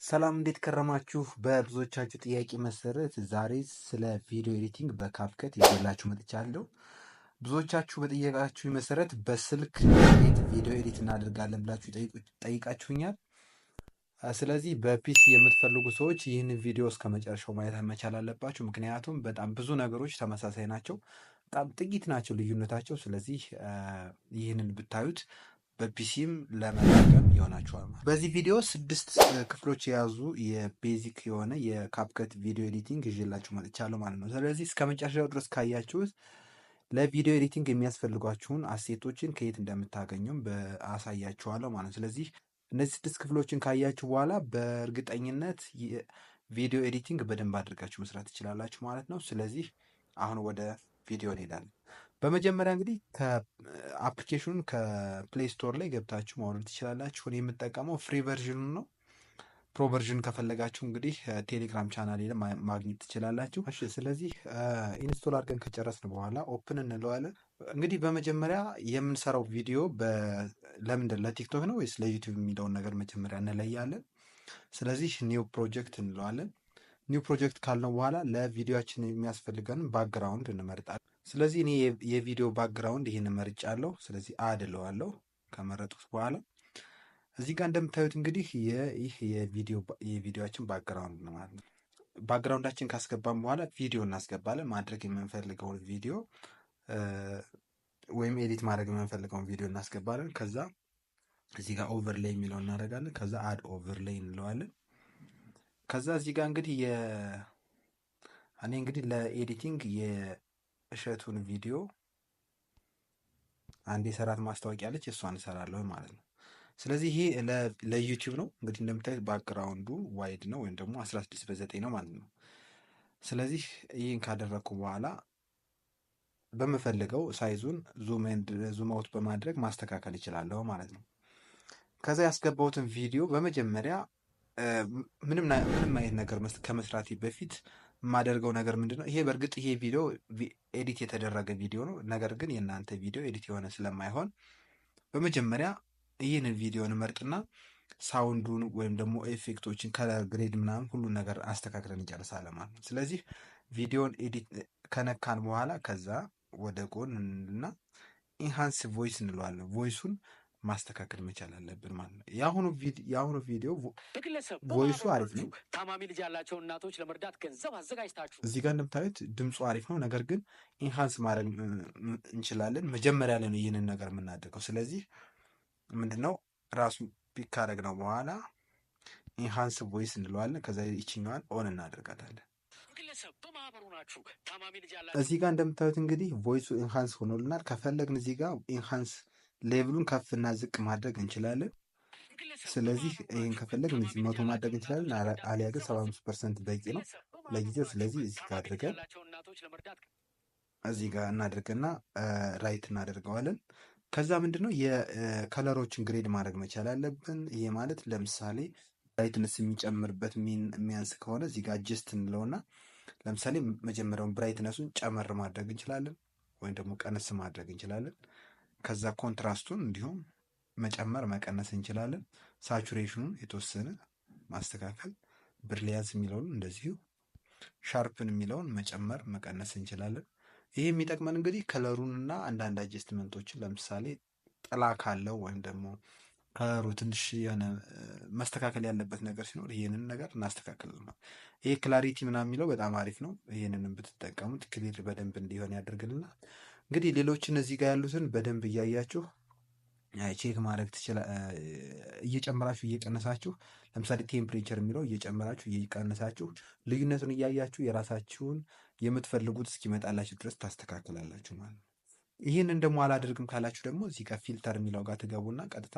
ሰላም እንዴት ከረማችሁ? በብዙዎቻችሁ ጥያቄ መሰረት ዛሬ ስለ ቪዲዮ ኤዲቲንግ በካፕከት ይዤላችሁ መጥቻለሁ። ብዙዎቻችሁ በጠየቃችሁ መሰረት በስልክ እንዴት ቪዲዮ ኤዲት እናደርጋለን ብላችሁ ጠይቃችሁኛል። ስለዚህ በፒሲ የምትፈልጉ ሰዎች ይህንን ቪዲዮ እስከ መጨረሻው ማየት መቻል አለባችሁ። ምክንያቱም በጣም ብዙ ነገሮች ተመሳሳይ ናቸው፣ በጣም ጥቂት ናቸው ልዩነታቸው። ስለዚህ ይህንን ብታዩት በፒሲም ለመጠቀም ይሆናችኋል። በዚህ ቪዲዮ 6 ክፍሎች የያዙ የቤዚክ የሆነ የካፕከት ቪዲዮ ኤዲቲንግ ይዤላችሁ መጥቻለሁ ማለት ነው። ስለዚህ እስከ መጨረሻው ድረስ ካያችሁት ለቪዲዮ ኤዲቲንግ የሚያስፈልጓችሁን አሴቶችን ከየት እንደምታገኙም አሳያችኋለሁ ማለት ነው። ስለዚህ እነዚህ 6 ክፍሎችን ካያችሁ በኋላ በእርግጠኝነት ቪዲዮ ኤዲቲንግ በደንብ አድርጋችሁ መስራት ትችላላችሁ ማለት ነው። ስለዚህ አሁን ወደ ቪዲዮ እንሄዳለን። በመጀመሪያ እንግዲህ ከአፕሊኬሽኑን ከፕሌይ ስቶር ላይ ገብታችሁ ማውረድ ትችላላችሁ። እኔ የምጠቀመው ፍሪ ቨርዥኑን ነው። ፕሮ ቨርዥን ከፈለጋችሁ እንግዲህ ቴሌግራም ቻናል ላይ ማግኘት ትችላላችሁ። እሺ፣ ስለዚህ ኢንስቶል አድርገን ከጨረስን በኋላ ኦፕን እንለዋለን። እንግዲህ በመጀመሪያ የምንሰራው ቪዲዮ ለምንድን ለቲክቶክ ነው ወይስ ለዩቲዩብ የሚለውን ነገር መጀመሪያ እንለያለን። ስለዚህ ኒው ፕሮጀክት እንለዋለን። ኒው ፕሮጀክት ካልነው በኋላ ለቪዲዮችን የሚያስፈልገን ባክግራውንድ እንመርጣለን። ስለዚህ እኔ የቪዲዮ ባክግራውንድ ይህን መርጫለሁ። ስለዚህ አድ እለዋለሁ። ከመረጡት በኋላ እዚህ ጋር እንደምታዩት እንግዲህ ይህ የቪዲዮችን ባክግራውንድ ነው ማለት ነው። ባክግራውንዳችን ካስገባን በኋላ ቪዲዮ እናስገባለን። ማድረግ የምንፈልገውን ቪዲዮ ወይም ኤዲት ማድረግ የምንፈልገውን ቪዲዮ እናስገባለን። ከዛ እዚህ ጋር ኦቨርሌይ የሚለውን እናደርጋለን። ከዛ አድ ኦቨርሌይ እንለዋለን። ከዛ እዚህ ጋር እንግዲህ እኔ እንግዲህ ለኤዲቲንግ የእሸቱን ቪዲዮ አንድ የሰራት ማስታወቂያ አለች፣ እሷን እሰራለሁ ማለት ነው። ስለዚህ ይሄ ለዩቲዩብ ነው። እንግዲህ እንደምታዩት ባክግራውንዱ ዋይድ ነው ወይም ደግሞ 16:9 ነው ማለት ነው። ስለዚህ ይህን ካደረግኩ በኋላ በምፈልገው ሳይዙን ዙም አውት በማድረግ ማስተካከል ይችላለሁ ማለት ነው። ከዛ ያስገባሁትን ቪዲዮ በመጀመሪያ ምንም አይነት ነገር ከመስራቴ በፊት የማደርገው ነገር ምንድን ነው? ይሄ በእርግጥ ይሄ ቪዲዮ ኤዲት የተደረገ ቪዲዮ ነው። ነገር ግን የእናንተ ቪዲዮ ኤዲት የሆነ ስለማይሆን በመጀመሪያ ይህንን ቪዲዮን መርጥና ሳውንዱን ወይም ደግሞ ኤፌክቶችን ከለር ግሬድ ምናምን ሁሉን ነገር አስተካክለን እንጨርሳለን ማለት ነው። ስለዚህ ቪዲዮን ኤዲት ከነካን በኋላ ከዛ ወደ ጎን እና ኢንሃንስ ቮይስ እንለዋለን። ቮይሱን ማስተካከል መቻል አለብን ማለት ነው። የአሁኑ ቪዲዮ ቮይሱ አሪፍ ነው። ታማሚ ልጅ ያላቸው እናቶች ለመርዳት ገንዘብ አዘጋጅታችሁ እዚህ ጋር እንደምታዩት ድምፁ አሪፍ ነው። ነገር ግን ኢንሃንስ ማድረግ እንችላለን። መጀመሪያ ላይ ነው ይህንን ነገር የምናደርገው። ስለዚህ ምንድነው ራሱ ፒክ ካደረግነው በኋላ ኢንሃንስ ቮይስ እንለዋለን። ከዛ ይችኛዋን ኦን እናደርጋታለን። እዚህ ጋር እንደምታዩት እንግዲህ ቮይሱ ኢንሃንስ ሆኖልናል። ከፈለግን እዚህ ጋር ኢንሃንስ ሌቭሉን ከፍ እና ዝቅ ማድረግ እንችላለን። ስለዚህ ይህን ከፈለግን እዚህ 100 ማድረግ እንችላለን። አሊያ ግን 75% በቂ ነው ለጊዜው። ስለዚህ እዚህ ጋር አድርገን እዚህ ጋር እናደርግና ራይት እናደርገዋለን። ከዛ ምንድነው የከለሮችን ግሬድ ማድረግ መቻል አለብን። ይሄ ማለት ለምሳሌ ብራይትነስ የሚጨምርበት የሚያንስ ከሆነ እዚህ ጋር አጀስት እንለውና ለምሳሌ መጀመሪያውን ብራይትነሱን ጨመር ማድረግ እንችላለን፣ ወይም ደግሞ ቀነስ ማድረግ እንችላለን። ከዛ ኮንትራስቱን እንዲሁም መጨመር መቀነስ እንችላለን። ሳቹሬሽኑን የተወሰነ ማስተካከል፣ ብሪሊያንስ የሚለውን እንደዚሁ፣ ሻርፕን የሚለውን መጨመር መቀነስ እንችላለን። ይሄ የሚጠቅመን እንግዲህ ከለሩንና አንዳንድ አጀስትመንቶችን ለምሳሌ ጥላ ካለው ወይም ደግሞ ከለሩ ትንሽ የሆነ መስተካከል ያለበት ነገር ሲኖር ይሄንን ነገር እናስተካክልና ይሄ ክላሪቲ ምናምን የሚለው በጣም አሪፍ ነው። ይሄንንም ብትጠቀሙት ክሊር በደንብ እንዲሆን ያደርግልናል። እንግዲህ ሌሎችን እዚህ ጋር ያሉትን በደንብ እያያችሁ ቼክ ማድረግ እየጨመራችሁ እየቀነሳችሁ፣ ለምሳሌ ቴምፕሬቸር የሚለው እየጨመራችሁ እየቀነሳችሁ ልዩነቱን እያያችሁ የራሳችሁን የምትፈልጉት እስኪመጣላችሁ ድረስ ታስተካክላላችሁ ማለት ነው። ይህንን ደግሞ አላደርግም ካላችሁ ደግሞ እዚህ ጋር ፊልተር የሚለው ጋር ትገቡና ቀጥታ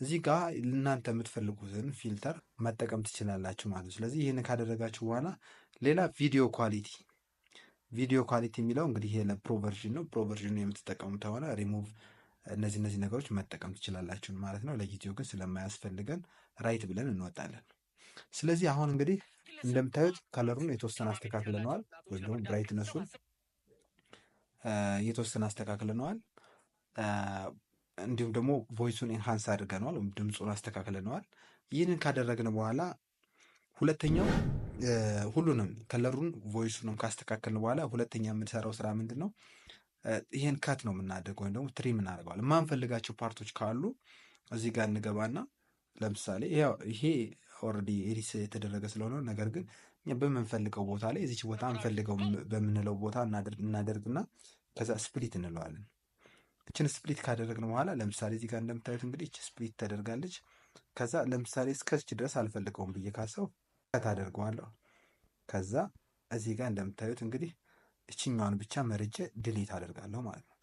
እዚህ ጋር እናንተ የምትፈልጉትን ፊልተር መጠቀም ትችላላችሁ ማለት ነው። ስለዚህ ይህን ካደረጋችሁ በኋላ ሌላ ቪዲዮ ኳሊቲ የሚለው እንግዲህ ይሄ ለፕሮ ቨርዥን ነው። ፕሮ ቨርዥን የምትጠቀሙት ከሆነ ሪሙቭ እነዚህ ነገሮች መጠቀም ትችላላችሁ ማለት ነው። ለጊዜው ግን ስለማያስፈልገን ራይት ብለን እንወጣለን። ስለዚህ አሁን እንግዲህ እንደምታዩት ከለሩን የተወሰነ አስተካክለነዋል፣ ወይም ደግሞ ብራይትነሱን የተወሰነ አስተካክለነዋል። እንዲሁም ደግሞ ቮይሱን ኢንሃንስ አድርገነዋል ወይም ድምፁን አስተካክለነዋል። ይህንን ካደረግን በኋላ ሁለተኛው ሁሉንም ከለሩን ቮይሱንም ካስተካከልን በኋላ ሁለተኛ የምንሰራው ስራ ምንድን ነው? ይሄን ከት ነው የምናደርገው ወይም ደግሞ ትሪም እናደርገዋለን። የማንፈልጋቸው ፓርቶች ካሉ እዚህ ጋር እንገባና ለምሳሌ ይሄ ኦልሬዲ ኤዲት የተደረገ ስለሆነ ነገር ግን እኛ በምንፈልገው ቦታ ላይ እዚች ቦታ እንፈልገው በምንለው ቦታ እናደርግና ከዛ ስፕሊት እንለዋለን። እችን ስፕሊት ካደረግን በኋላ ለምሳሌ እዚህ ጋር እንደምታዩት እንግዲህ እች ስፕሊት ተደርጋለች። ከዛ ለምሳሌ እስከዚች ድረስ አልፈልገውም ብዬ ካሰው ከት አደርገዋለሁ። ከዛ እዚህ ጋር እንደምታዩት እንግዲህ እችኛዋን ብቻ መርጬ ድሊት አደርጋለሁ ማለት ነው።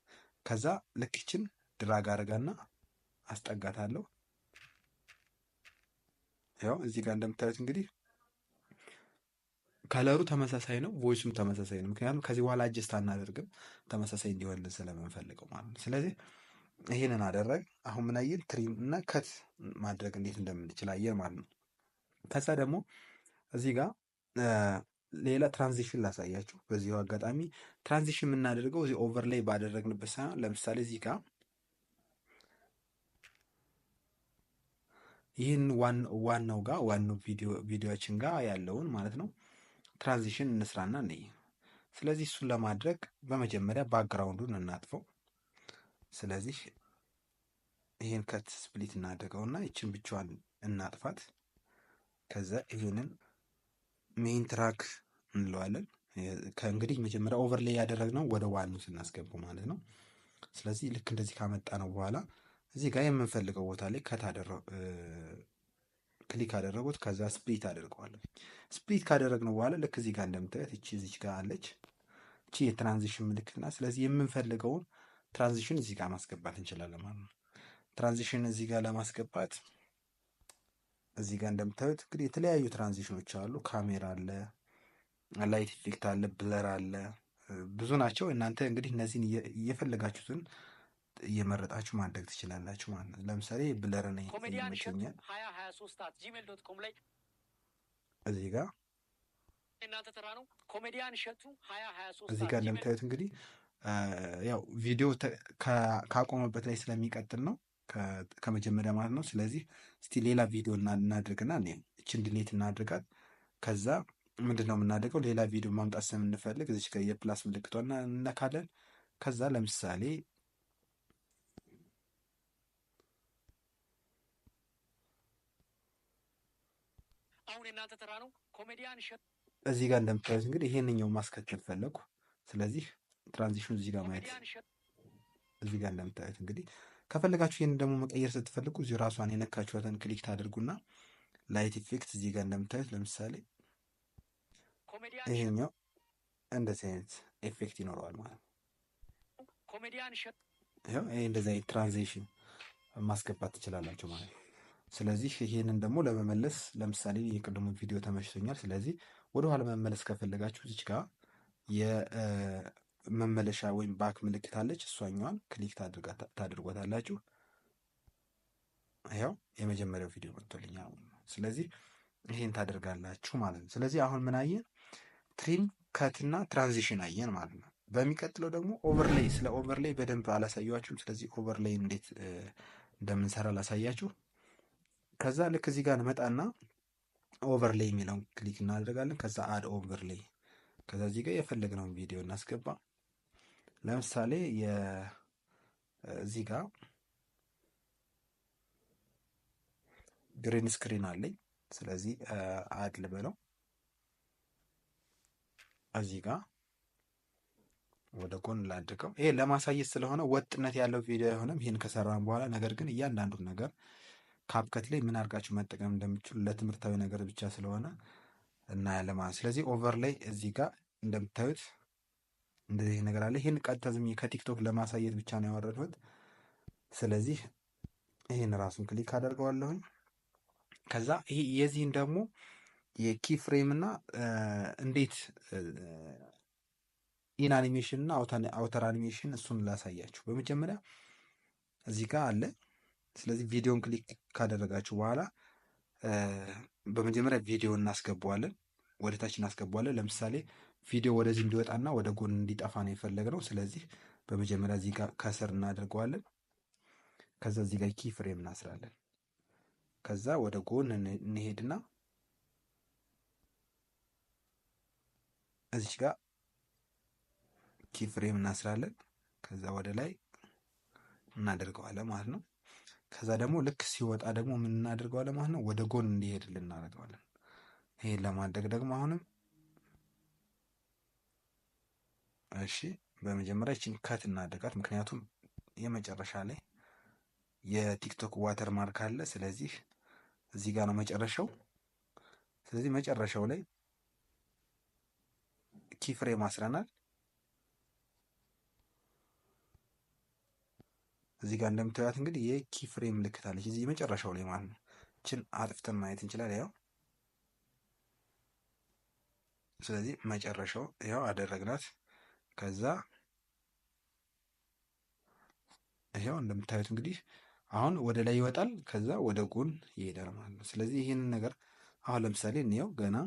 ከዛ ልክ ይችን ድራግ አደርጋና አስጠጋታለሁ። ያው እዚህ ጋር እንደምታዩት እንግዲህ ከለሩ ተመሳሳይ ነው፣ ቮይሱም ተመሳሳይ ነው። ምክንያቱም ከዚህ በኋላ አጀስት አናደርግም ተመሳሳይ እንዲሆንልን ስለምንፈልገው ማለት ነው። ስለዚህ ይህንን አደረግ። አሁን ምን አየን? ትሪም እና ከት ማድረግ እንዴት እንደምንችል አየን ማለት ነው። ከዛ ደግሞ እዚህ ጋር ሌላ ትራንዚሽን ላሳያችሁ። በዚሁ አጋጣሚ ትራንዚሽን የምናደርገው እዚህ ኦቨርሌይ ባደረግንበት ሳይሆን ለምሳሌ እዚህ ጋር ይህን ዋናው ጋር ዋናው ቪዲዮችን ጋር ያለውን ማለት ነው ትራንዚሽን እንስራና እንይ። ስለዚህ እሱን ለማድረግ በመጀመሪያ ባክግራውንዱን እናጥፈው። ስለዚህ ይህን ከት ስፕሊት እናድርገውና ይችን ብቻዋን እናጥፋት። ከዛ ይህንን ሜይን ትራክ እንለዋለን። ከእንግዲህ መጀመሪያ ኦቨርሌይ ያደረግነው ወደ ዋኑ ስናስገቡ ማለት ነው። ስለዚህ ልክ እንደዚህ ካመጣ ነው በኋላ እዚህ ጋር የምንፈልገው ቦታ ላይ ክሊክ አደረጉት። ከዛ ስፕሊት አደርገዋለሁ። ስፕሊት ካደረግነው በኋላ ልክ እዚህ ጋር እንደምታዩት እዚች ጋር አለች። እቺ የትራንዚሽን ምልክት ናት። ስለዚህ የምንፈልገውን ትራንዚሽን እዚህ ጋር ማስገባት እንችላለን ማለት ነው። ትራንዚሽን እዚህ ጋር ለማስገባት እዚህ ጋር እንደምታዩት እንግዲህ የተለያዩ ትራንዚሽኖች አሉ። ካሜራ አለ፣ ላይት ኢፌክት አለ፣ ብለር አለ፣ ብዙ ናቸው። እናንተ እንግዲህ እነዚህን እየፈለጋችሁትን እየመረጣችሁ ማድረግ ትችላላችሁ ማለት ነው። ለምሳሌ ብለር ነው ይመቸኛል። እዚህ ጋር እዚህ ጋር እንደምታዩት እንግዲህ ያው ቪዲዮ ካቆመበት ላይ ስለሚቀጥል ነው ከመጀመሪያ ማለት ነው። ስለዚህ እስቲ ሌላ ቪዲዮ እናድርግና እችን ድሌት እናድርጋት። ከዛ ምንድን ነው የምናደርገው? ሌላ ቪዲዮ ማምጣት ስለምንፈልግ እዚች ጋር የፕላስ ምልክቷን እነካለን። ከዛ ለምሳሌ አሁን የእናንተ ተራ ነው። ኮሜዲያን እዚህ ጋር እንደምታዩት እንግዲህ ይሄንኛው ማስከተል ፈለኩ። ስለዚህ ትራንዚሽኑ እዚህ ጋር ማየት እዚህ ጋር እንደምታዩት እንግዲህ ከፈለጋችሁ ይሄን ደግሞ መቀየር ስትፈልጉ እዚህ ራሷን የነካችኋትን ክሊክ ታደርጉና ላይት ኢፌክት እዚህ ጋር እንደምታዩት ለምሳሌ ይሄኛው እንደዚህ አይነት ኢፌክት ይኖረዋል ማለት ነው። ይሄ እንደዚህ አይነት ትራንዚሽን ማስገባት ትችላላችሁ ማለት ነው። ስለዚህ ይሄንን ደግሞ ለመመለስ ለምሳሌ የቅድሙ ቪዲዮ ተመችቶኛል። ስለዚህ ወደኋላ መመለስ ከፈለጋችሁ እዚች ጋር የመመለሻ ወይም ባክ ምልክት አለች። እሷኛዋን ክሊክ ታድርጓታላችሁ። ያው የመጀመሪያው ቪዲዮ መጥቶልኛል። ስለዚህ ይሄን ታደርጋላችሁ ማለት ነው። ስለዚህ አሁን ምን አየን? ትሪም ከትና ትራንዚሽን አየን ማለት ነው። በሚቀጥለው ደግሞ ኦቨርሌይ፣ ስለ ኦቨርሌይ በደንብ አላሳያችሁም። ስለዚህ ኦቨርሌይ እንዴት እንደምንሰራ ላሳያችሁ። ከዛ ልክ እዚህ ጋር እንመጣና ኦቨርሌይ የሚለውን ክሊክ እናደርጋለን። ከዛ አድ ኦቨርሌይ፣ ከዛ እዚህ ጋር የፈለግነውን ቪዲዮ እናስገባ። ለምሳሌ እዚህ ጋር ግሪን ስክሪን አለኝ። ስለዚህ አድ ልበለው። እዚህ ጋር ወደ ጎን ላድርገው። ይሄ ለማሳየት ስለሆነ ወጥነት ያለው ቪዲዮ አይሆንም። ይህን ከሰራን በኋላ ነገር ግን እያንዳንዱን ነገር ካፕከት ላይ ምን አድርጋችሁ መጠቀም እንደምችሉ ለትምህርታዊ ነገር ብቻ ስለሆነ እናያለን ማለት። ስለዚህ ኦቨርሌይ እዚህ ጋር እንደምታዩት እንደዚህ ነገር አለ። ይህን ቀጥታ ዝም ከቲክቶክ ለማሳየት ብቻ ነው ያወረድኩት። ስለዚህ ይህን ራሱን ክሊክ አደርገዋለሁኝ። ከዛ ይሄ የዚህን ደግሞ የኪ ፍሬም እና እንዴት ኢን አኒሜሽን እና አውተር አኒሜሽን እሱን ላሳያችሁ። በመጀመሪያ እዚህ ጋር አለ። ስለዚህ ቪዲዮን ክሊክ ካደረጋችሁ በኋላ በመጀመሪያ ቪዲዮ እናስገባዋለን፣ ወደ ታች እናስገባዋለን። ለምሳሌ ቪዲዮ ወደዚህ እንዲወጣና ወደ ጎን እንዲጠፋ ነው የፈለግነው። ስለዚህ በመጀመሪያ እዚህ ጋር ከስር እናደርገዋለን። ከዛ እዚህ ጋር ኪ ፍሬም እናስራለን። ከዛ ወደ ጎን እንሄድና እዚች ጋር ኪ ፍሬም እናስራለን። ከዛ ወደ ላይ እናደርገዋለን ማለት ነው። ከዛ ደግሞ ልክ ሲወጣ ደግሞ ምን እናደርገዋለን ማለት ነው፣ ወደ ጎን እንዲሄድልን እናደርገዋለን። ይሄን ለማድረግ ደግሞ አሁንም እሺ፣ በመጀመሪያ ይችን ከት እናደርጋት፣ ምክንያቱም የመጨረሻ ላይ የቲክቶክ ዋተር ማርክ አለ። ስለዚህ እዚህ ጋር ነው መጨረሻው። ስለዚህ መጨረሻው ላይ ኪ ፍሬም አስረናል። እዚህ ጋር እንደምታዩት እንግዲህ የኪ ፍሬም ምልክት አለች እዚህ መጨረሻው ላይ ማለት ነው። እችን አጥፍተን ማየት እንችላለን። ያው ስለዚህ መጨረሻው ያው አደረግናት። ከዛ ይሄው እንደምታዩት እንግዲህ አሁን ወደ ላይ ይወጣል፣ ከዛ ወደ ጎን ይሄዳል ማለት ነው። ስለዚህ ይህንን ነገር አሁን ለምሳሌ እንየው። ገና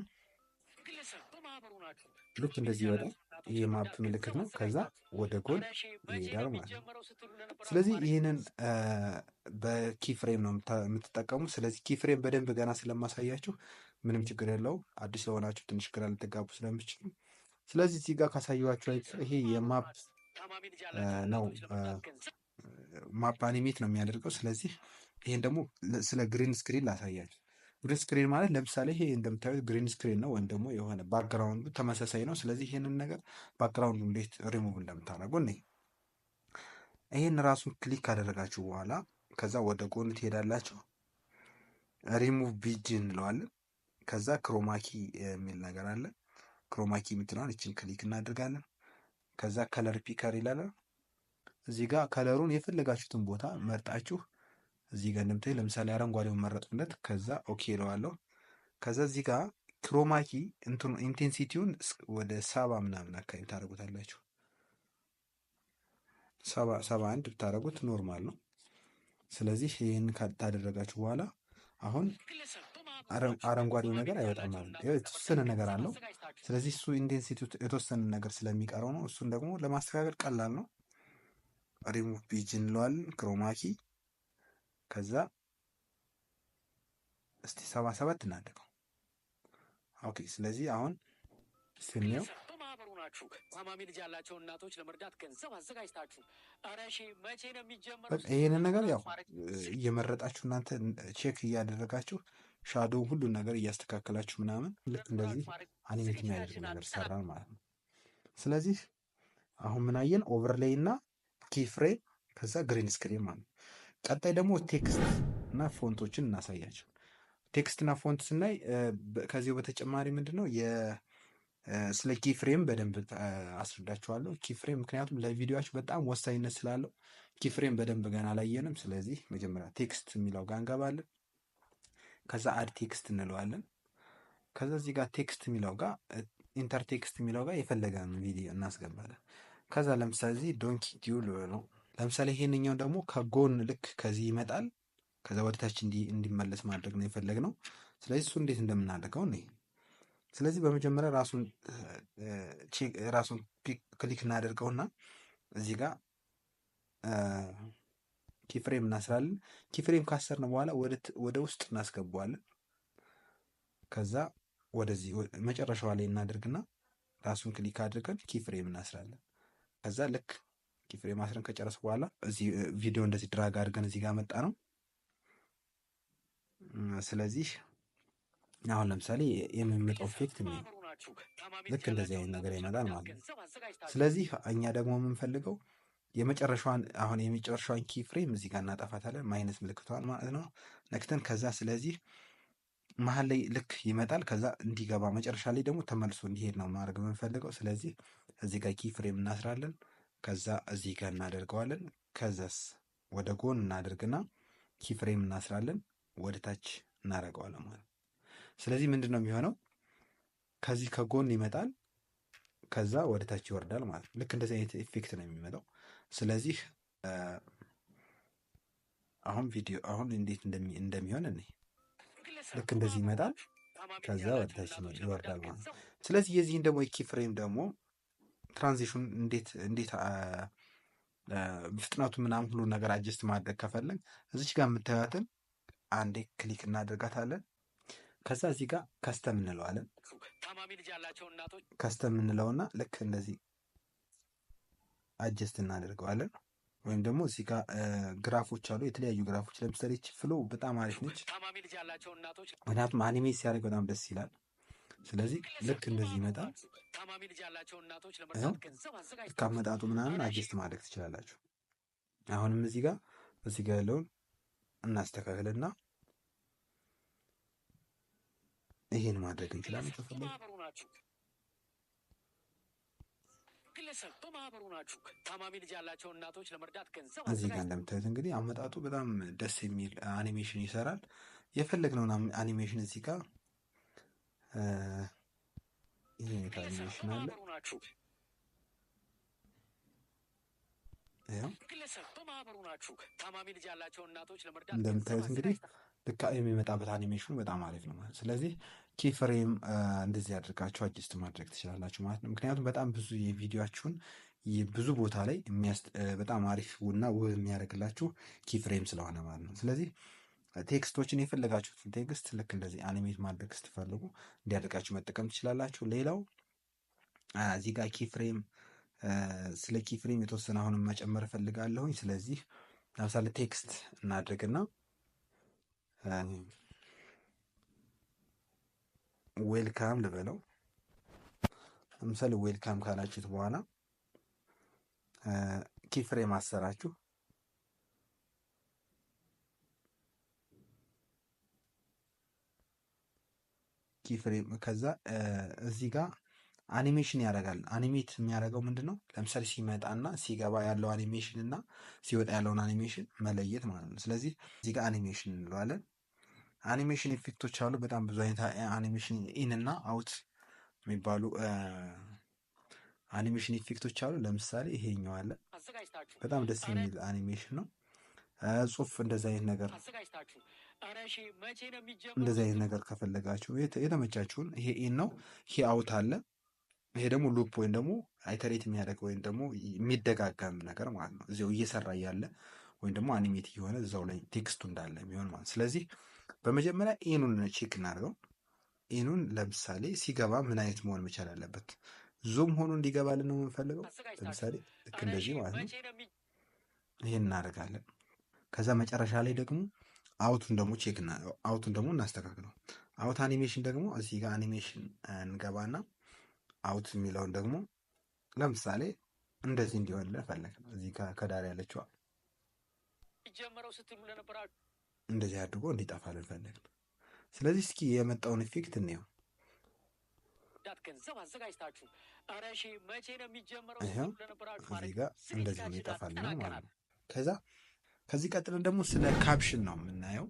ልክ እንደዚህ ይወጣል። ይህ የማፕ ምልክት ነው። ከዛ ወደ ጎን ይሄዳል ማለት ነው። ስለዚህ ይህንን በኪ ፍሬም ነው የምትጠቀሙ። ስለዚህ ኪ ፍሬም በደንብ ገና ስለማሳያችሁ ምንም ችግር የለውም። አዲስ ለሆናችሁ ትንሽ ግራ ልትጋቡ ስለምችሉ፣ ስለዚህ እዚህ ጋር ካሳየኋችሁ ይሄ የማፕ ነው። ማፕ አኒሜት ነው የሚያደርገው። ስለዚህ ይሄን ደግሞ ስለ ግሪን ስክሪን ላሳያችሁ። ግሪን ስክሪን ማለት ለምሳሌ ይሄ እንደምታዩት ግሪን ስክሪን ነው፣ ወይም ደግሞ የሆነ ባክግራውንዱ ተመሳሳይ ነው። ስለዚህ ይሄንን ነገር ባክግራውንዱ እንዴት ሪሙቭ እንደምታደርጉ እኔ ይሄን ራሱን ክሊክ ካደረጋችሁ በኋላ ከዛ ወደ ጎን ትሄዳላችሁ። ሪሙቭ ቢጅ እንለዋለን። ከዛ ክሮማኪ የሚል ነገር አለ። ክሮማኪ የምትለዋን እችን ክሊክ እናደርጋለን። ከዛ ከለር ፒከር ይላል። እዚህ ጋር ከለሩን የፈለጋችሁትን ቦታ መርጣችሁ እዚህ ጋር እንደምታዩ ለምሳሌ አረንጓዴውን መረጥኩለት። ከዛ ኦኬ እለዋለሁ። ከዛ እዚህ ጋር ክሮማኪ እንትኑ ኢንቴንሲቲውን ወደ 70 ምናምን አካባቢ ታደርጉታላችሁ። 71 ብታደርጉት ኖርማል ነው። ስለዚህ ይህን ካደረጋችሁ በኋላ አሁን አረንጓዴው ነገር አይወጣም ማለት ነው። የተወሰነ ነገር አለው። ስለዚህ እሱ ኢንቴንሲቲው የተወሰነ ነገር ስለሚቀረው ነው። እሱን ደግሞ ለማስተካከል ቀላል ነው። ሪሙቭ ቢጅ እንለዋለን፣ ክሮማኪ። ከዛ እስቲ 77 እናድርገው። ኦኬ። ስለዚህ አሁን ስንየው ታማሚ ልጅ ያላቸው እናቶች ለመርዳት ገንዘብ አዘጋጅታችሁ አረሺ መቼ ነው የሚጀምረው? ይሄንን ነገር ያው እየመረጣችሁ እናንተ ቼክ እያደረጋችሁ ሻዶው ሁሉን ነገር እያስተካከላችሁ ምናምን ልክ እንደዚህ አኒሜት የሚያደርግ ነገር ሰራን ማለት ነው። ስለዚህ አሁን ምን አየን? ኦቨርሌይ እና ኪ ፍሬም ከዛ ግሪን ስክሪን ማለት ነው። ቀጣይ ደግሞ ቴክስት እና ፎንቶችን እናሳያቸው። ቴክስት እና ፎንት ስናይ ከዚሁ በተጨማሪ ምንድነው ስለ ኪ ፍሬም በደንብ አስረዳችኋለሁ። ኪ ፍሬም ምክንያቱም ለቪዲዮዎች በጣም ወሳኝነት ስላለው ኪ ፍሬም በደንብ ገና አላየንም። ስለዚህ መጀመሪያ ቴክስት የሚለው ጋር እንገባለን። ከዛ አድ ቴክስት እንለዋለን። ከዛ እዚህ ጋር ቴክስት የሚለው ጋር ኢንተር ቴክስት የሚለው ጋር የፈለገን ቪዲዮ እናስገባለን። ከዛ ለምሳሌ እዚህ ዶንኪ ዲዩል ነው። ለምሳሌ ይሄንኛው ደግሞ ከጎን ልክ ከዚህ ይመጣል። ከዛ ወደታች እንዲመለስ ማድረግ ነው የፈለግነው። ስለዚህ እሱ እንዴት እንደምናደርገው ነው። ስለዚህ በመጀመሪያ ራሱን ክሊክ እናደርገውና እዚህ ጋር ኪፍሬም እናስራለን። ኪፍሬም ካሰርን በኋላ ወደ ውስጥ እናስገባዋለን። ከዛ ወደዚህ መጨረሻዋ ላይ እናደርግና ራሱን ክሊክ አድርገን ኪፍሬም እናስራለን። ከዛ ልክ ኪፍሬም አስረን ከጨረስ በኋላ እዚህ ቪዲዮ እንደዚህ ድራግ አድርገን እዚህ ጋር መጣ ነው። ስለዚህ አሁን ለምሳሌ የሚመጣው ኢፌክት ነው ልክ እንደዚህ አይነት ነገር ይመጣል ማለት ነው። ስለዚህ እኛ ደግሞ የምንፈልገው የመጨረሻዋን ኪ ፍሬም እዚህ ጋር እናጠፋታለን። ማይነስ ምልክቷን ማለት ነው ነክተን ከዛ ስለዚህ መሀል ላይ ልክ ይመጣል። ከዛ እንዲገባ መጨረሻ ላይ ደግሞ ተመልሶ እንዲሄድ ነው ማድረግ የምንፈልገው። ስለዚህ እዚህ ጋር ኪ ፍሬም እናስራለን። ከዛ እዚህ ጋር እናደርገዋለን። ከዛስ ወደ ጎን እናደርግና ኪ ፍሬም እናስራለን። ወደ ታች እናደርገዋለን ማለት ነው። ስለዚህ ምንድን ነው የሚሆነው? ከዚህ ከጎን ይመጣል፣ ከዛ ወደ ታች ይወርዳል ማለት ነው። ልክ እንደዚህ አይነት ኢፌክት ነው የሚመጣው። ስለዚህ አሁን እንዴት እንደሚሆን እኔ ልክ እንደዚህ ይመጣል፣ ከዛ ወደ ታች ይወርዳል ማለት ነው። ስለዚህ የዚህን ደግሞ የኪ ፍሬም ደግሞ ትራንዚሽን እንዴት ፍጥነቱ ምናምን ሁሉ ነገር አጀስት ማድረግ ከፈለግ እዚች ጋር የምታዩትን አንዴ ክሊክ እናደርጋታለን። ከዛ እዚህ ጋር ከስተም እንለዋለን። ከስተም እንለውና ልክ እንደዚህ አጀስት እናደርገዋለን። ወይም ደግሞ እዚህ ጋር ግራፎች አሉ፣ የተለያዩ ግራፎች። ለምሳሌ ፍሎ በጣም አሪፍ ነች፣ ምክንያቱም አኒሜት ሲያደርግ በጣም ደስ ይላል። ስለዚህ ልክ እንደዚህ ይመጣል። ልክ አመጣጡ ምናምን አጀስት ማድረግ ትችላላችሁ። አሁንም እዚህ ጋር ያለውን እናስተካክልና ይሄን ማድረግ እንችላለን ከፈለግን። እዚህ ጋር እንደምታዩት እንግዲህ አመጣጡ በጣም ደስ የሚል አኒሜሽን ይሰራል። የፈለግነውን አኒሜሽን እዚህ ጋር ይሄ አኒሜሽን አለ። እንደምታዩት እንግዲህ ልክ የሚመጣበት አኒሜሽኑ በጣም አሪፍ ነው ማለት። ስለዚህ ኪፍሬም እንደዚህ አድርጋችሁ አጅስት ማድረግ ትችላላችሁ ማለት ነው። ምክንያቱም በጣም ብዙ የቪዲዮአችሁን ብዙ ቦታ ላይ በጣም አሪፍ እና ውብ የሚያደርግላችሁ ኪፍሬም ስለሆነ ማለት ነው። ስለዚህ ቴክስቶችን የፈለጋችሁትን ቴክስት ልክ እንደዚህ አኒሜት ማድረግ ስትፈልጉ እንዲያደርጋችሁ መጠቀም ትችላላችሁ። ሌላው እዚህ ጋር ኪፍሬም ስለ ኪፍሬም የተወሰነ አሁንም መጨመር እፈልጋለሁኝ። ስለዚህ ለምሳሌ ቴክስት እናድርግና ዌልካም ልበለው። ለምሳሌ ዌልካም ካላችሁት በኋላ ኪፍሬም አሰራችሁ ኪፍሬም ከዛ እዚህ ጋር አኒሜሽን ያደርጋል። አኒሜት የሚያደርገው ምንድን ነው? ለምሳሌ ሲመጣና ሲገባ ያለው አኒሜሽን እና ሲወጣ ያለውን አኒሜሽን መለየት ማለት ነው። ስለዚህ እዚህ ጋር አኒሜሽን እንለዋለን። አኒሜሽን ኢፌክቶች አሉ። በጣም ብዙ አይነት አኒሜሽን ኢን እና አውት የሚባሉ አኒሜሽን ኢፌክቶች አሉ። ለምሳሌ ይሄኛው አለ። በጣም ደስ የሚል አኒሜሽን ነው። ጽሁፍ እንደዚህ አይነት ነገር ከፈለጋችሁ የተመቻችሁን ይሄ ኢን ነው። ይሄ አውት አለ። ይሄ ደግሞ ሉፕ ወይም ደግሞ አይተሬት የሚያደርግ ወይም ደግሞ የሚደጋገም ነገር ማለት ነው። እዚያው እየሰራ እያለ ወይም ደግሞ አኒሜት እየሆነ እዛው ላይ ቴክስቱ እንዳለ የሚሆን ማለት። ስለዚህ በመጀመሪያ ኢኑን ቼክ እናድርገው። ኢኑን ለምሳሌ ሲገባ ምን አይነት መሆን መቻል አለበት? ዙም ሆኖ እንዲገባልን ነው የምንፈልገው። ለምሳሌ ልክ እንደዚህ ማለት ነው። ይሄን እናደርጋለን። ከዛ መጨረሻ ላይ ደግሞ አውቱን ደግሞ አውቱን ደግሞ እናስተካክለው። አውት አኒሜሽን ደግሞ እዚህ ጋር አኒሜሽን እንገባና አውት የሚለውን ደግሞ ለምሳሌ እንደዚህ እንዲሆን ፈለግ ነው። እዚህ ጋር ከዳር ያለችዋ እንደዚህ አድርጎ እንዲጠፋልን ፈለግ ነው። ስለዚህ እስኪ የመጣውን ኢፌክት እንየው። ይኸው እዚህ ጋር እንደዚህ እንዲጠፋልን ነው ማለት ነው። ከዚህ ቀጥለን ደግሞ ስለ ካፕሽን ነው የምናየው።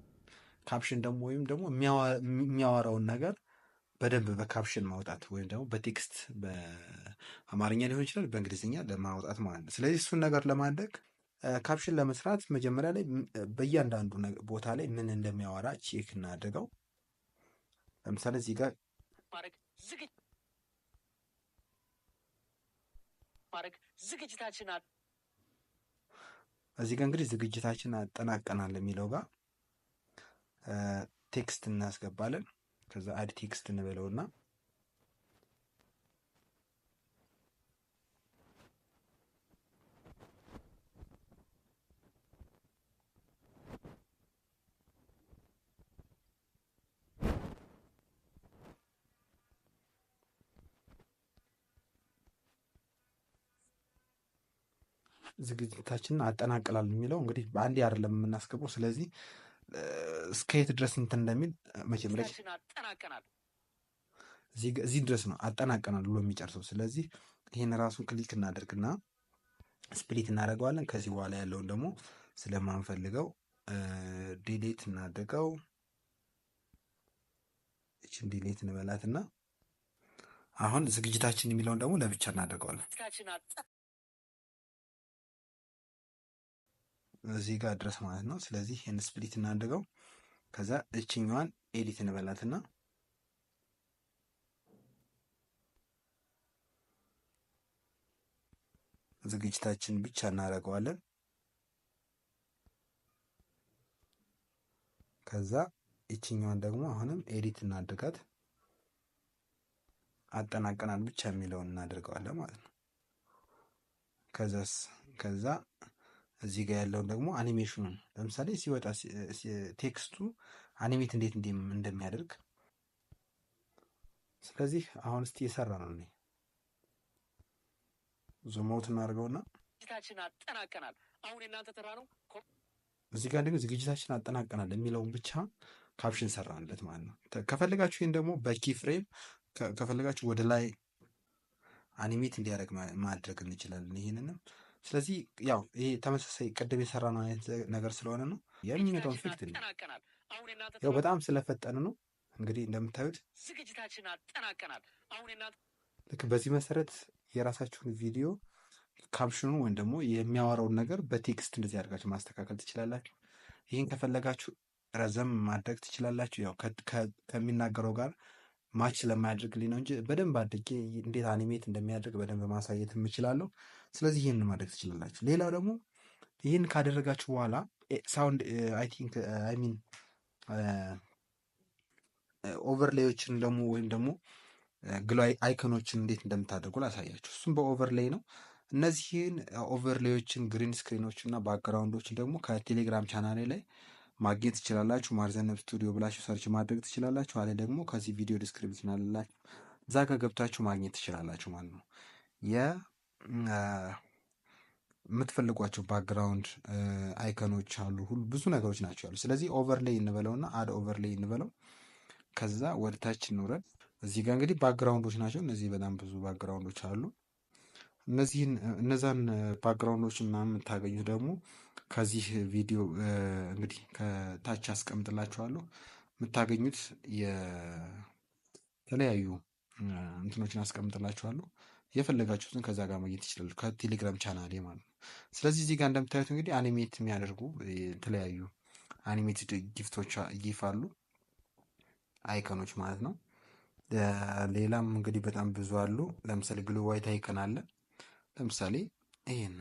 ካፕሽን ደግሞ ወይም ደግሞ የሚያወራውን ነገር በደንብ በካፕሽን ማውጣት ወይም ደግሞ በቴክስት በአማርኛ ሊሆን ይችላል፣ በእንግሊዝኛ ለማውጣት ማለት ነው። ስለዚህ እሱን ነገር ለማድረግ ካፕሽን ለመስራት መጀመሪያ ላይ በእያንዳንዱ ቦታ ላይ ምን እንደሚያወራ ቼክ እናድርገው። ለምሳሌ እዚህ ጋር እንግዲህ ዝግጅታችን አጠናቀናል የሚለው ጋር ቴክስት እናስገባለን። ከዛ አድ ቴክስት እንበለውና ዝግጅታችንን አጠናቅላል የሚለው እንግዲህ በአንዴ አይደለም የምናስገባው። ስለዚህ እስከየት ድረስ እንትን እንደሚል መጀመሪያ እዚህ ድረስ ነው አጠናቀናል ብሎ የሚጨርሰው። ስለዚህ ይህን ራሱን ክሊክ እናደርግና ስፕሊት እናደርገዋለን። ከዚህ በኋላ ያለውን ደግሞ ስለማንፈልገው ዲሌት እናደርገው። እችን ዲሌት እንበላትና አሁን ዝግጅታችን የሚለውን ደግሞ ለብቻ እናደርገዋለን። እዚህ ጋር ድረስ ማለት ነው። ስለዚህ ይህን ስፕሊት እናድርገው። ከዛ እችኛዋን ኤዲት እንበላትና ዝግጅታችን ብቻ እናደርገዋለን። ከዛ ይችኛዋን ደግሞ አሁንም ኤዲት እናድርጋት። አጠናቀናል ብቻ የሚለውን እናደርገዋለን ማለት ነው። ከዛ እዚህ ጋር ያለውን ደግሞ አኒሜሽኑን ለምሳሌ ሲወጣ ቴክስቱ አኒሜት እንዴት እንደሚያደርግ ስለዚህ አሁን እስቲ የሰራ ነው እኔ ዙሞት እናደርገውና ዝግጅታችን አጠናቀናል። አሁን የእናንተ ተራ ነው። እዚህ ጋር ደግሞ ዝግጅታችን አጠናቀናል የሚለውን ብቻ ካፕሽን ሰራንለት ማለት ነው። ከፈለጋችሁ ይህን ደግሞ በኪ ፍሬም ከፈለጋችሁ ወደ ላይ አኒሜት እንዲያደርግ ማድረግ እንችላለን ይህንንም። ስለዚህ ያው ይሄ ተመሳሳይ ቅድም የሰራ ነው አይነት ነገር ስለሆነ ነው የሚመጣውን ኢፌክት ያው በጣም ስለፈጠን ነው እንግዲህ እንደምታዩት ዝግጅታችን አጠናቀናል። አሁን ልክ በዚህ መሰረት የራሳችሁን ቪዲዮ ካፕሽኑን ወይም ደግሞ የሚያወራውን ነገር በቴክስት እንደዚህ አድርጋችሁ ማስተካከል ትችላላችሁ። ይህን ከፈለጋችሁ ረዘም ማድረግ ትችላላችሁ። ያው ከሚናገረው ጋር ማች ስለማያደርግልኝ ነው እንጂ በደንብ አድርጌ እንዴት አኒሜት እንደሚያደርግ በደንብ ማሳየት የምችላለሁ። ስለዚህ ይህን ማድረግ ትችላላችሁ። ሌላው ደግሞ ይህን ካደረጋችሁ በኋላ ሳውንድ አይ ሚን ኦቨርሌዮችን ደግሞ ወይም ደግሞ ግሎይ አይኮኖችን እንዴት እንደምታደርጉ ላሳያችሁ። እሱም በኦቨርሌይ ነው። እነዚህን ኦቨርሌዮችን ግሪን ስክሪኖችን እና ባክግራውንዶችን ደግሞ ከቴሌግራም ቻናሌ ላይ ማግኘት ትችላላችሁ። ማርዘነብ ስቱዲዮ ብላችሁ ሰርች ማድረግ ትችላላችሁ። አለ ደግሞ ከዚህ ቪዲዮ ዲስክሪፕሽን አላችሁ እዛ ጋር ገብታችሁ ማግኘት ትችላላችሁ ማለት ነው። የምትፈልጓቸው ባክግራውንድ አይከኖች አሉ፣ ሁሉ ብዙ ነገሮች ናቸው ያሉ። ስለዚህ ኦቨርሌይ እንበለውና አድ ኦቨርሌይ እንበለው። ከዛ ወደ ታች እንውረድ። እዚህ ጋር እንግዲህ ባክግራውንዶች ናቸው እነዚህ። በጣም ብዙ ባክግራውንዶች አሉ። እነዛን ባክግራውንዶች ምናምን የምታገኙት ደግሞ ከዚህ ቪዲዮ እንግዲህ ከታች አስቀምጥላችኋለሁ። የምታገኙት የተለያዩ እንትኖችን አስቀምጥላችኋለሁ። የፈለጋችሁትን ከዛ ጋር ማግኘት ይችላሉ፣ ከቴሌግራም ቻናሌ ማለት ነው። ስለዚህ እዚህ ጋር እንደምታዩት እንግዲህ አኒሜት የሚያደርጉ የተለያዩ አኒሜትድ ጊፍ አሉ፣ አይከኖች ማለት ነው። ሌላም እንግዲህ በጣም ብዙ አሉ። ለምሳሌ ግሎ ዋይት አይከን አለ። ለምሳሌ ይሄን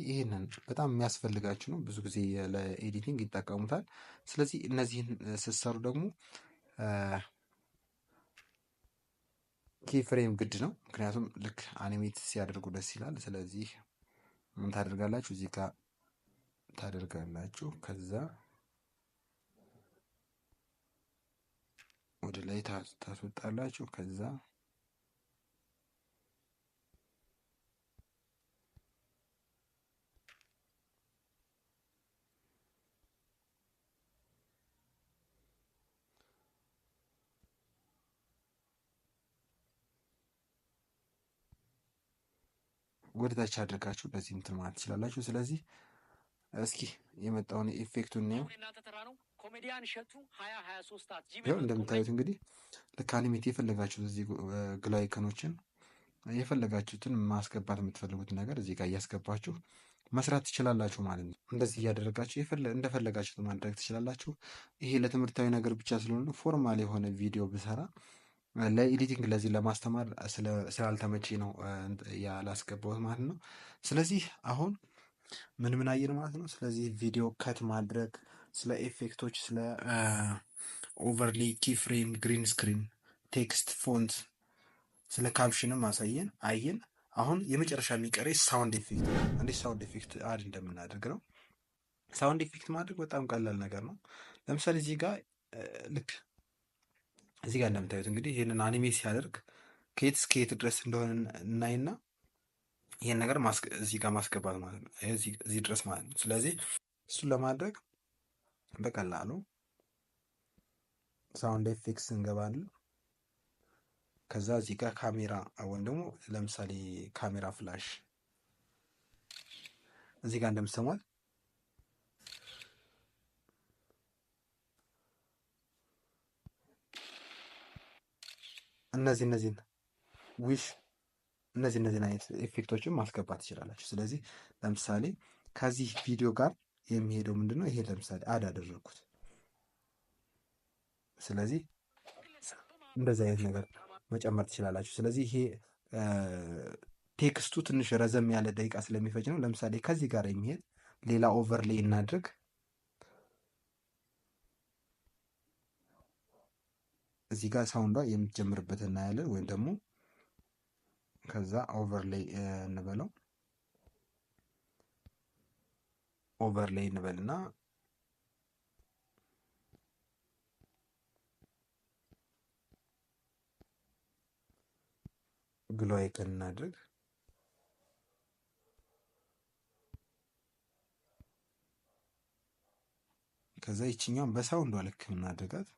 ይሄንን በጣም የሚያስፈልጋችሁ ነው። ብዙ ጊዜ ለኤዲቲንግ ይጠቀሙታል። ስለዚህ እነዚህን ስትሰሩ ደግሞ ኪ ፍሬም ግድ ነው። ምክንያቱም ልክ አኒሜት ሲያደርጉ ደስ ይላል። ስለዚህ ምን ታደርጋላችሁ? እዚህ ጋር ታደርጋላችሁ። ከዛ ወደ ላይ ታስወጣላችሁ። ከዛ ወደ ታች አድርጋችሁ በዚህ እንትን ማለት ትችላላችሁ። ስለዚህ እስኪ የመጣውን ኢፌክቱን ነው ያው እንደምታዩት እንግዲህ ልክ አኒሜት የፈለጋችሁት እዚህ ግሎ አይከኖችን የፈለጋችሁትን ማስገባት የምትፈልጉትን ነገር እዚህ ጋር እያስገባችሁ መስራት ትችላላችሁ ማለት ነው። እንደዚህ እያደረጋችሁ እንደፈለጋችሁት ማድረግ ትችላላችሁ። ይሄ ለትምህርታዊ ነገር ብቻ ስለሆነ ፎርማል የሆነ ቪዲዮ ብሰራ ለኤዲቲንግ ለዚህ ለማስተማር ስላልተመቼ ነው ያላስገባሁት ማለት ነው። ስለዚህ አሁን ምን አየን ማለት ነው። ስለዚህ ቪዲዮ ከት ማድረግ፣ ስለ ኤፌክቶች፣ ስለ ኦቨርሊ፣ ኪ ፍሬም፣ ግሪን ስክሪን፣ ቴክስት፣ ፎንት፣ ስለ ካፕሽንም አየን። አሁን የመጨረሻ የሚቀረ ሳውንድ ኤፌክት ነው። እንዴት ሳውንድ ኤፌክት አድ እንደምናደርግ ነው። ሳውንድ ኤፌክት ማድረግ በጣም ቀላል ነገር ነው። ለምሳሌ እዚህ ጋር እንደምታዩት እንግዲህ ይህንን አኒሜት ሲያደርግ ከየት እስከ የት ድረስ እንደሆነ እናይና ይህን ነገር እዚህ ጋር ማስገባት ማለት ነው፣ እዚህ ድረስ ማለት ነው። ስለዚህ እሱን ለማድረግ በቀላሉ ሳውንድ ኤፌክትስ እንገባለን። ከዛ እዚህ ጋር ካሜራ ወይም ደግሞ ለምሳሌ ካሜራ ፍላሽ እዚህ ጋር እንደምትሰሟል እነዚህን አይነት ኤፌክቶችን ማስገባት ትችላላችሁ። ስለዚህ ለምሳሌ ከዚህ ቪዲዮ ጋር የሚሄደው ምንድነው? ይሄ ለምሳሌ አድ አደረግኩት። ስለዚህ እንደዚህ አይነት ነገር መጨመር ትችላላችሁ። ስለዚህ ይሄ ቴክስቱ ትንሽ ረዘም ያለ ደቂቃ ስለሚፈጅ ነው። ለምሳሌ ከዚህ ጋር የሚሄድ ሌላ ኦቨርሌይ እናድርግ። እዚህ ጋር ሳውንዷ የምትጀምርበት እናያለን። ወይም ደግሞ ከዛ ኦቨርሌይ እንበለው ኦቨርሌይ እንበልና ግሎ አይከን እናድርግ። ከዛ ይችኛውን በሳውንዷ ልክ እናድርጋት።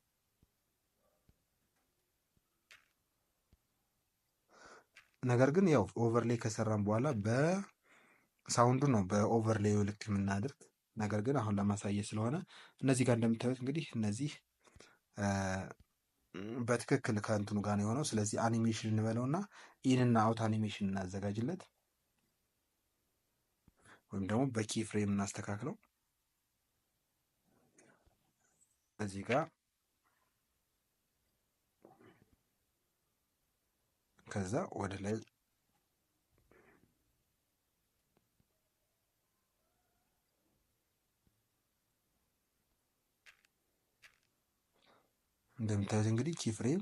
ነገር ግን ያው ኦቨርሌይ ከሰራን በኋላ በሳውንዱ ነው በኦቨርሌዩ ልክ የምናደርግ። ነገር ግን አሁን ለማሳየት ስለሆነ እነዚህ ጋር እንደምታዩት እንግዲህ እነዚህ በትክክል ከእንትኑ ጋር ነው የሆነው። ስለዚህ አኒሜሽን እንበለውና ኢንና አውት አኒሜሽን እናዘጋጅለት፣ ወይም ደግሞ በኪ ፍሬም እናስተካክለው። እዚህ ጋር ከዛ ወደ ላይ እንደምታዩት እንግዲህ ኪ ፍሬም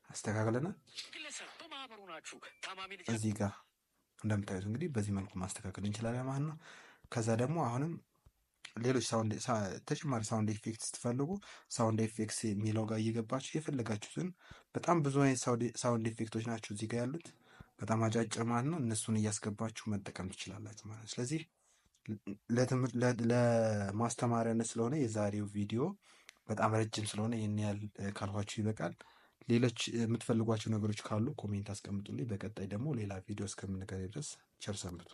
አስተካክለናል። እዚህ ጋር እንደምታዩት እንግዲህ በዚህ መልኩ ማስተካከል እንችላለን ማለት ነው። ከዛ ደግሞ አሁንም ሌሎች ተጨማሪ ሳውንድ ኤፌክት ስትፈልጉ ሳውንድ ኤፌክትስ የሚለው ጋር እየገባችሁ የፈለጋችሁትን በጣም ብዙ አይነት ሳውንድ ኤፌክቶች ናቸው እዚህ ጋር ያሉት፣ በጣም አጫጭር ማለት ነው። እነሱን እያስገባችሁ መጠቀም ትችላላችሁ ማለት ነው። ስለዚህ ለማስተማሪያነት ስለሆነ የዛሬው ቪዲዮ በጣም ረጅም ስለሆነ ይህን ያህል ካልኳችሁ ይበቃል። ሌሎች የምትፈልጓቸው ነገሮች ካሉ ኮሜንት አስቀምጡልኝ። በቀጣይ ደግሞ ሌላ ቪዲዮ እስከምንገናኝ ድረስ ቸር ሰንብቱ።